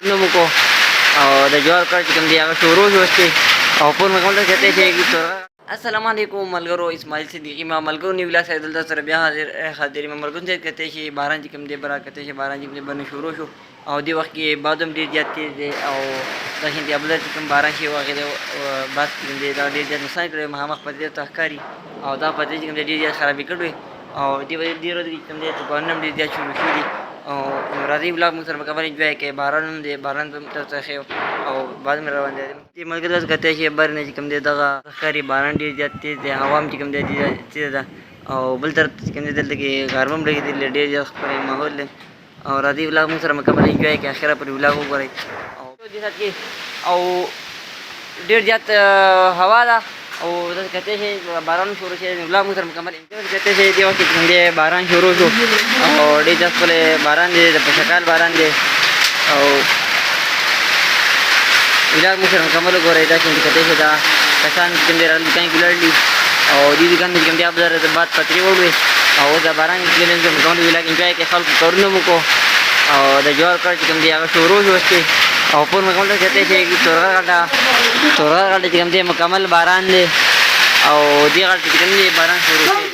نو مو کو او د جوار کار چې کوم دی هغه شروع شو چې او په مکمل کته چې السلام علیکم ملګرو اسماعیل صدیقی ما ملګرو نیولا سید دلته سره بیا حاضر ملګرو ته کته چې باران چې کوم دی برکته چې باران چې بنه شروع شو او دی وخت کې بادم ډیر زیات تیز دی او د هندي ابل چې کوم باران شي واغې بس دی دا ډیر زیات نقصان کړی مخامخ په دې تحکاری او دا په دې چې کوم ډیر زیات خرابې کړې او دی ډیر کوم دی په نن ډیر زیات شروع شو او راځي بلاګ موږ سره مکمل انجوای کې باران دی باران ته څه او بعد مې روان دي ملګری کته چې بار نه کوم دی دغه تحکاری باران ډیر زیات تیز دی هوا هم چې کوم دی تیز ده او بل طرف چې کوم دی دلته کې غرمم لګي دی ډیر زیات خپل ماحول او راځي بلاګ موږ سره مکمل انجوای کې اخره پر بلاګ وګورئ او دې سات کې او ډیر زیات هوا ده او د کته چې باران شروع شي بلاګ موږ سره مکمل انجوای کته چې دی وخت کې باران شروع شو او ډیر زیات خپل باران دی په شکل باران دی او بلاګ موږ سره مکمل وګورئ دا چې کته چې دا کسان چې کوم دی رال دکان کې لړلی او دې دکان کې کوم دی ابزار د بعد پتري وړوي او دا باران کې موږ مکمل بلاګ انجوای کې خلک کورونه مو کو او د جوار کار چې کوم دی هغه شروع شو او په مکمل کته چې تورغه غټه چې کوم دی مکمل باران دی او دې غټ چې کوم دی باران شروع شي